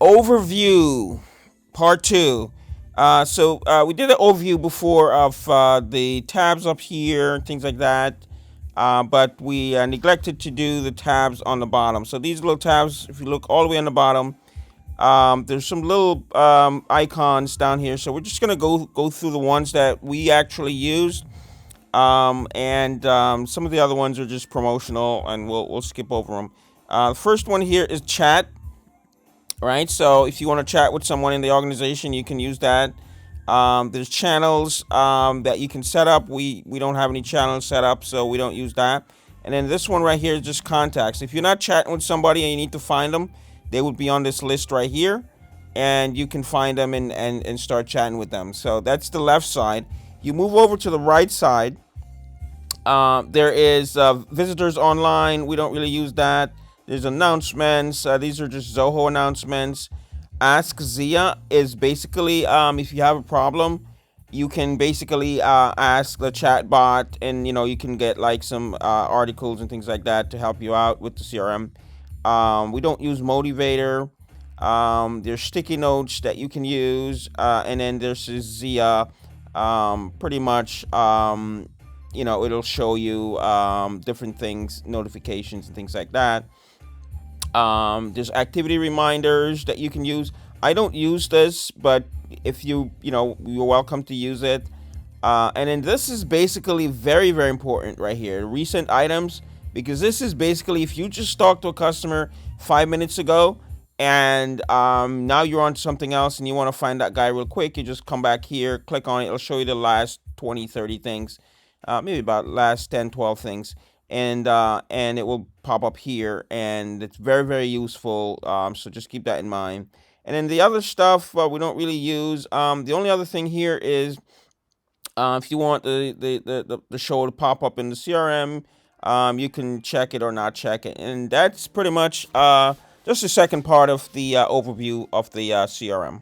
Overview part 2. We did an overview before of the tabs up here and things like that, but we neglected to do the tabs on the bottom. So these little tabs, if you look all the way on the bottom, there's some little icons down here. So we're just gonna go through the ones that we actually use, and some of the other ones are just promotional, and we'll skip over them. The first one here is chat. Right, so if you want to chat with someone in the organization, you can use that. There's channels that you can set up. We don't have any channels set up, so we don't use that. And then this one right here is just contacts. If you're not chatting with somebody and you need to find them, they would be on this list right here, and you can find them and start chatting with them. So that's the left side. You move over to the right side. There is visitors online. We don't really use that. There's announcements. These are just Zoho announcements. Ask Zia is basically if you have a problem, you can basically ask the chat bot, and you can get like some articles and things like that to help you out with the CRM. We don't use Motivator. There's sticky notes that you can use, and then there's Zia. Pretty much, it'll show you different things, notifications and things like that. There's activity reminders that you can use. I don't use this, but if you're welcome to use it. And then this is basically very, very important right here. Recent items, because this is basically if you just talked to a customer 5 minutes ago and now you're on something else and you want to find that guy real quick, you just come back here, click on it. It'll show you the last 20, 30 things, maybe about last 10, 12 things. And it will pop up here, and it's very, very useful. So just keep that in mind. And then the other stuff we don't really use. The only other thing here is if you want the show to pop up in the CRM, you can check it or not check it, and that's pretty much just the second part of the overview of the CRM.